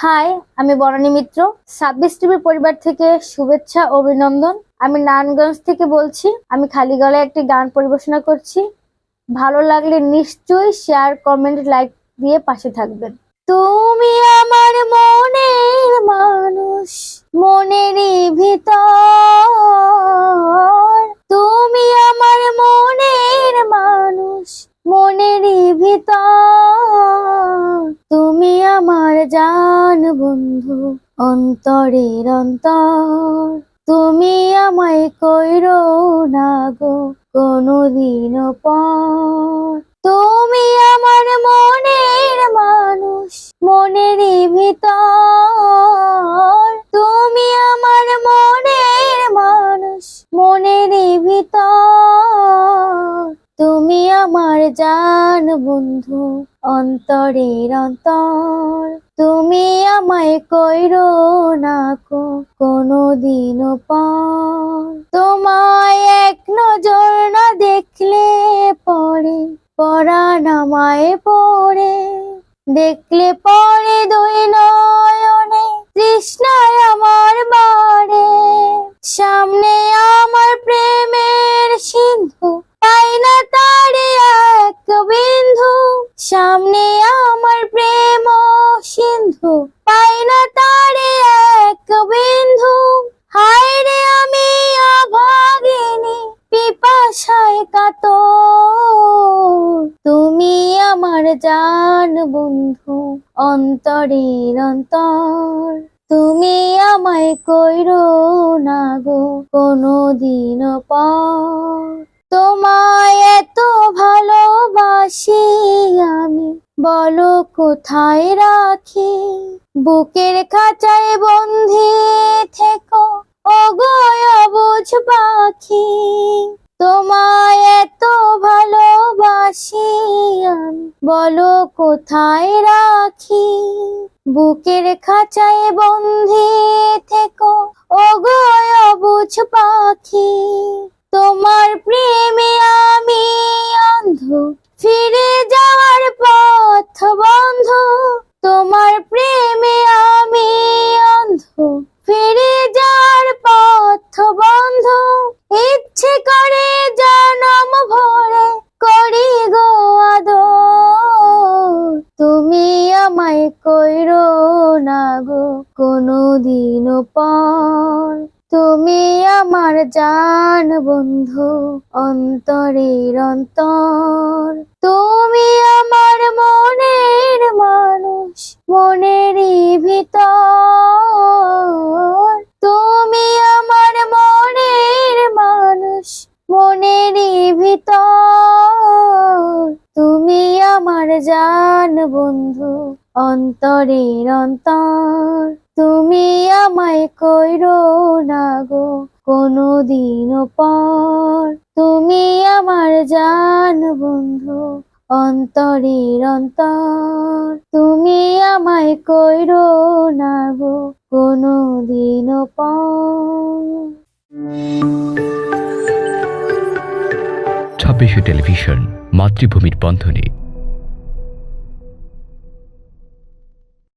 High, আমি বনানী মিত্র। 26 TV পরিবার থেকে শুভেচ্ছা ও অভিনন্দন। আমি নারায়ণগঞ্জ থেকে বলছি। আমি খালি গলায় একটি গান পরিবেশনা করছি। ভালো লাগলে নিশ্চয়ই শেয়ার, কমেন্ট, লাইক দিয়ে পাশে থাকবেন। তুমি আমার মনের মানুষ, মনেরই ভিতর। তুমি আমার মনের মানুষ, মনেরই ভিতর। তুমি আমার জান বন্ধু, অন্তরের অন্তর। তুমি আমায় কইরো না গো কোনদিন পর। তুমি আমার মনের মানুষ, মনেরই ভিতর। তুমি আমার মনের মানুষ, মনেরই ভিতর। তুমি আমার জান বন্ধু, অন্তরের অন্তর। তুমি আমায় কইরো না গো কোনদিন পর। তোমায় এক নজর না দেখলে পরে পরাণ আমায় পড়ে। দেখলে পরে দুই নয়নে তৃষ্ণায় আমার বাড়ে। সামনে আমার প্রেমের সিন্ধু, পাই না তারে এক বিন্দু। সামনে আমার প্রেম সিন্ধু, পাই না তারে এক বিন্দু। হায় রে আমি অভাগিনী, পিপাসায় কাতর। তুমি আমার জান বন্ধু, অন্তরের অন্তর। তুমি আমায় কইরো না গো কোনদিন পর। তোমায় এত ভালোবাসি আমি, বলো কোথায় রাখি। বুকের খাঁচায় বন্ধি থেকো ওগো অবুঝ পাখি। তোমায় এত ভালোবাসি আমি, বলো কোথায় রাখি। বুকের খাঁচায় বন্ধি থেকো ওগো অবুঝ পাখি। তোমার প্রেমে আমি অন্ধ, ফিরে যাওয়ার পথ বন্ধ। তোমার প্রেমে আমি অন্ধ, ফিরে যাওয়ার পথ বন্ধ। ইচ্ছে করে জনম ভরে করি গো আদর। তুমি আমায় কইরো না গো কোনদিন পর। তুমি আমার জান বন্ধু, অন্তরের অন্তর। তুমি আমার মনের মানুষ, মনেরই ভিতর। তুমি আমার মনের মানুষ, মনেরই ভিতর। তুমি আমার জান বন্ধু, অন্তরের অন্তর। তুমি আমায় কইরো না গো কোনদিন পর। তুমি আমার জান বন্ধু, অন্তরের অন্তর। তুমি আমায় কইরো না গো কোনদিন পর। 26 টেলিভিশন, মাতৃভূমির বন্ধনে।